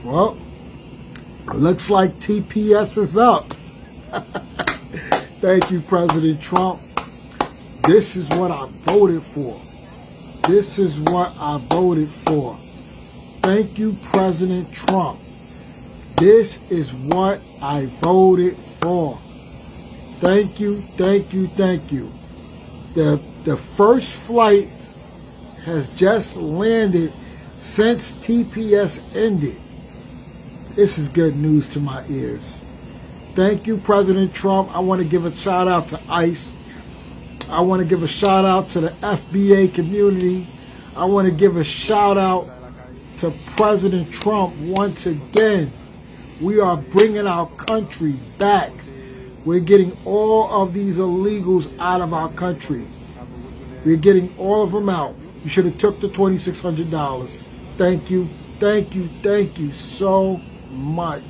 Well, looks like TPS is up. Thank you, President Trump. This is what I voted for. This is what I voted for. Thank you, President Trump. This is what I voted for. Thank you, thank you, thank you. The first flight has just landed since TPS ended. This is good news to my ears. Thank you, President Trump. I want to give a shout out to ICE. I want to give a shout out to the FBA community. I want to give a shout out to President Trump once again. We are bringing our country back. We're getting all of these illegals out of our country. We're getting all of them out. You should have took the $2,600. Thank you, thank you, thank you so much.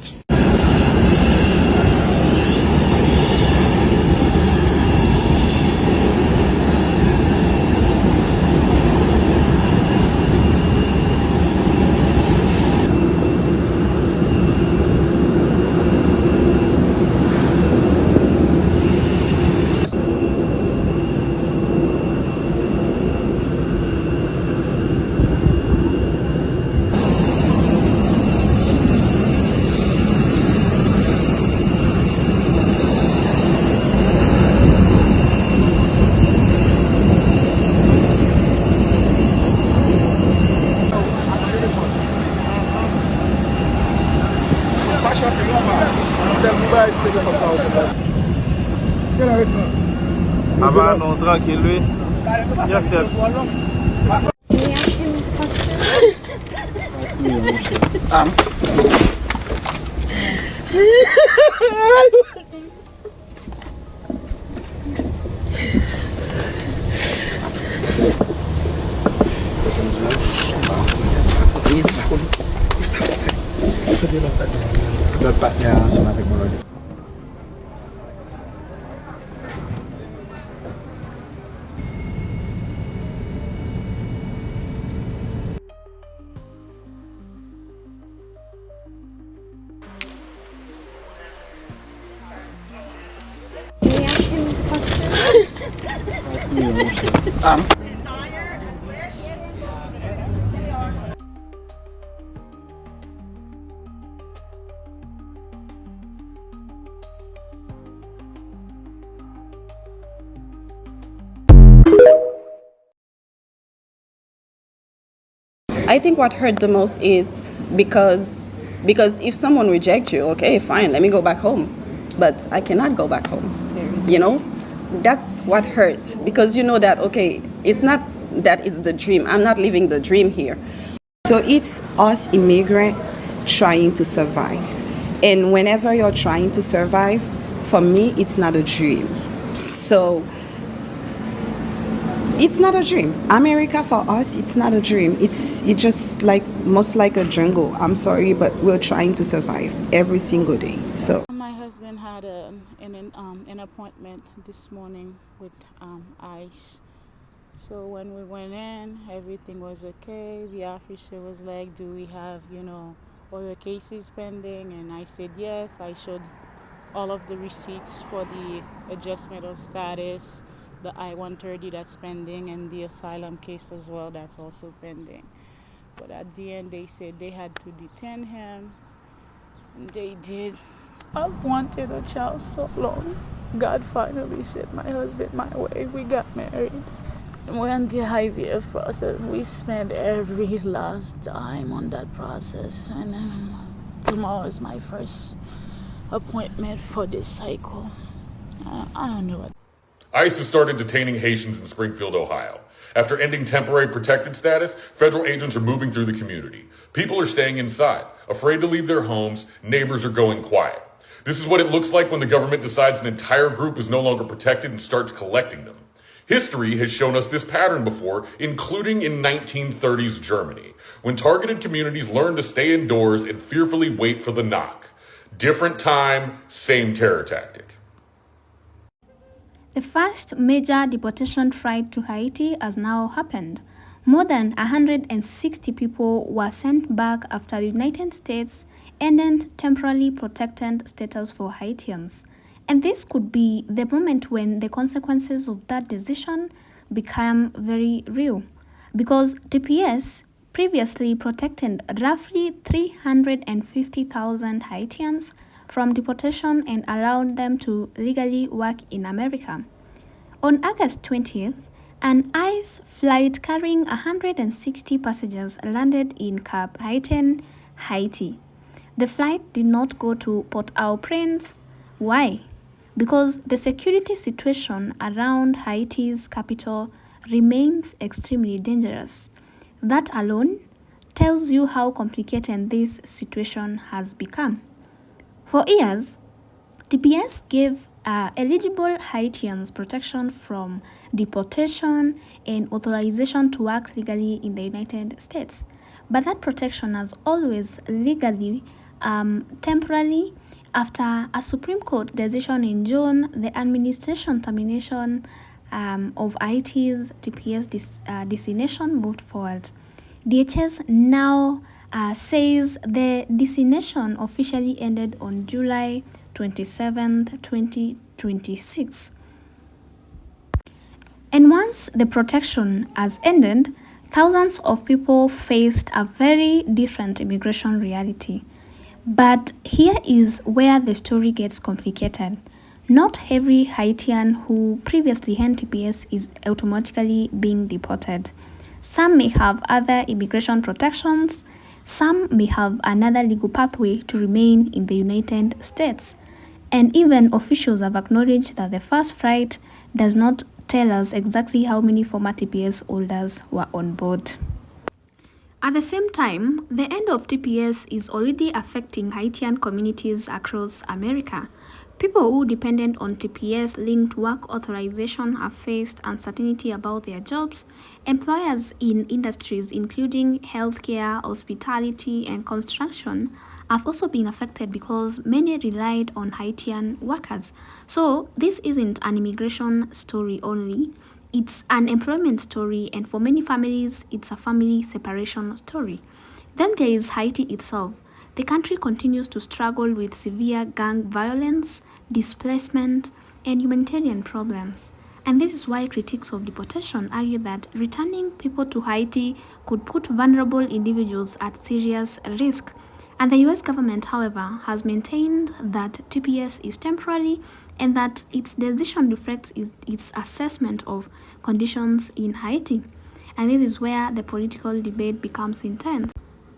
Avant, non, tranquille, lui. Merci. Can we ask him a Bapaknya sama teknologi. I think what hurt the most is because if someone rejects you, okay, fine, let me go back home. But I cannot go back home. You know? That's what hurts. Because you know that, okay, it's not that it's the dream. I'm not living the dream here. So it's us immigrants trying to survive. And whenever you're trying to survive, for me, it's not a dream. So it's not a dream. America for us, it's not a dream. It's just like most like a jungle. I'm sorry, but we're trying to survive every single day. So my husband had an appointment this morning with ICE. So when we went in, everything was okay. The officer was like, "Do we have, all your cases pending?" And I said yes. I showed all of the receipts for the adjustment of status, the I-130 that's pending, and the asylum case as well that's also pending. But at the end, they said they had to detain him, and they did. I've wanted a child so long. God finally sent my husband my way. We got married. We're on the IVF process. We spent every last dime on that process. And then tomorrow is my first appointment for this cycle. I don't know what. ICE has started detaining Haitians in Springfield, Ohio. After ending temporary protected status, federal agents are moving through the community. People are staying inside, afraid to leave their homes. Neighbors are going quiet. This is what it looks like when the government decides an entire group is no longer protected and starts collecting them. History has shown us this pattern before, including in 1930s Germany, when targeted communities learned to stay indoors and fearfully wait for the knock. Different time, same terror tactic. The first major deportation flight to Haiti has now happened. More than 160 people were sent back after the United States ended temporarily protected status for Haitians. And this could be the moment when the consequences of that decision become very real. Because TPS previously protected roughly 350,000 Haitians from deportation and allowed them to legally work in America. On August 20th, an ICE flight carrying 160 passengers landed in Cap Haïtien, Haiti. The flight did not go to Port-au-Prince. Why? Because the security situation around Haiti's capital remains extremely dangerous. That alone tells you how complicated this situation has become. For years, TPS gave eligible Haitians protection from deportation and authorization to work legally in the United States. But that protection has always legally, temporarily, after a Supreme Court decision in June, the administration termination of Haiti's TPS designation moved forward. DHS now says the designation officially ended on July 27th, 2026. And once the protection has ended, thousands of people faced a very different immigration reality. But here is where the story gets complicated. Not every Haitian who previously had TPS is automatically being deported. Some may have other immigration protections. Some may have another legal pathway to remain in the United States. And even officials have acknowledged that the first flight does not tell us exactly how many former TPS holders were on board. At the same time, the end of TPS is already affecting Haitian communities across America. People who depended on TPS-linked work authorization have faced uncertainty about their jobs. Employers in industries including healthcare, hospitality, and construction have also been affected because many relied on Haitian workers. So this isn't an immigration story only. It's an employment story, and for many families, it's a family separation story. Then there is Haiti itself. The country continues to struggle with severe gang violence, displacement, and humanitarian problems. And this is why critics of deportation argue that returning people to Haiti could put vulnerable individuals at serious risk. And the US government, however, has maintained that TPS is temporary and that its decision reflects its assessment of conditions in Haiti. And this is where the political debate becomes intense.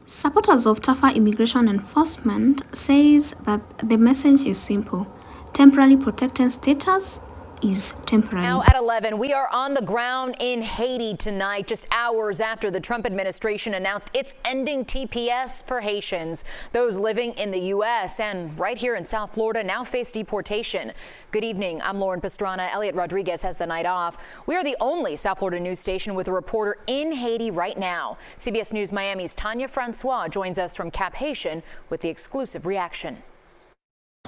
Supporters of tougher immigration enforcement says that the message is simple. Temporary protected status is temporary. Now at 11, we are on the ground in Haiti tonight, just hours after the Trump administration announced it's ending TPS for Haitians. Those living in the U.S. and right here in South Florida now face deportation. Good evening. I'm Lauren Pastrana. Elliot Rodriguez has the night off. We are the only South Florida news station with a reporter in Haiti right now. CBS News Miami's Tanya Francois joins us from Cap Haitian with the exclusive reaction.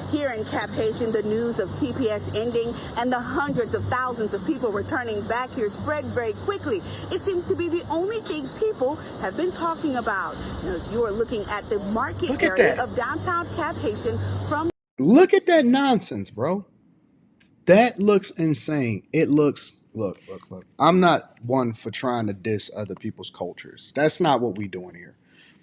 Here in Cap Haitian, the news of TPS ending and the hundreds of thousands of people returning back here spread very quickly. It seems to be the only thing people have been talking about. You are looking at the market area of downtown Cap Haitian from... Look at that nonsense, bro. That looks insane. It looks... Look. I'm not one for trying to diss other people's cultures. That's not what we're doing here.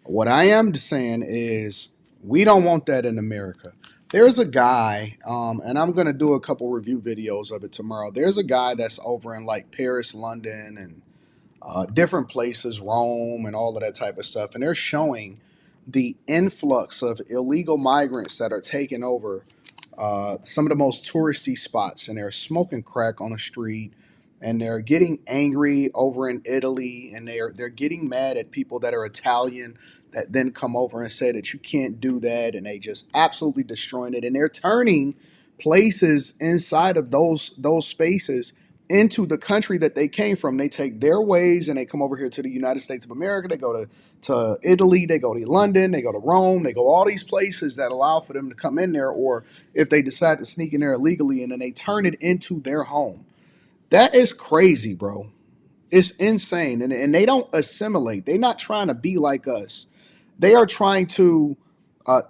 What I am saying is we don't want that in America. There's a guy, and I'm going to do a couple review videos of it tomorrow. There's a guy that's over in like Paris, London, and different places, Rome, and all of that type of stuff. And they're showing the influx of illegal migrants that are taking over some of the most touristy spots. And they're smoking crack on the street. And they're getting angry over in Italy. And they're getting mad at people that are Italian that then come over and say that you can't do that, and they just absolutely destroying it. And they're turning places inside of those spaces into the country that they came from. They take their ways and they come over here to the United States of America. They go to Italy, they go to London, they go to Rome, they go all these places that allow for them to come in there, or if they decide to sneak in there illegally, and then they turn it into their home. That is crazy, bro. It's insane. And they don't assimilate. They're not trying to be like us. They are trying to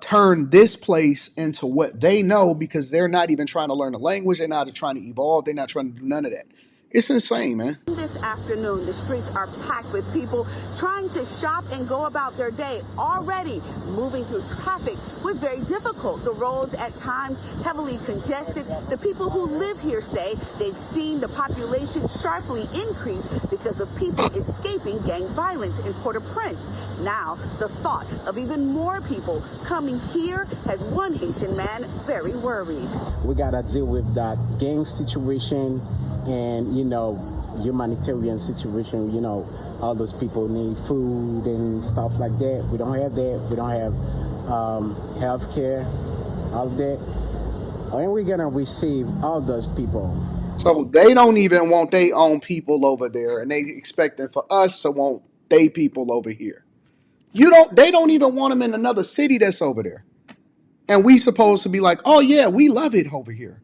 turn this place into what they know, because they're not even trying to learn the language. They're not trying to evolve. They're not trying to do none of that. It's insane, man. This afternoon, the streets are packed with people trying to shop and go about their day. Already moving through traffic was very difficult. The roads at times heavily congested. The people who live here say they've seen the population sharply increase because of people escaping gang violence in Port-au-Prince. Now, the thought of even more people coming here has one Haitian man very worried. We gotta deal with that gang situation and, you know, humanitarian situation. You know, all those people need food and stuff like that. We don't have that. We don't have health care, all of that. And we're gonna receive all those people. So they don't even want their own people over there, and they expecting for us to want their people over here. They don't even want them in another city that's over there. And we supposed to be like, oh yeah, we love it over here.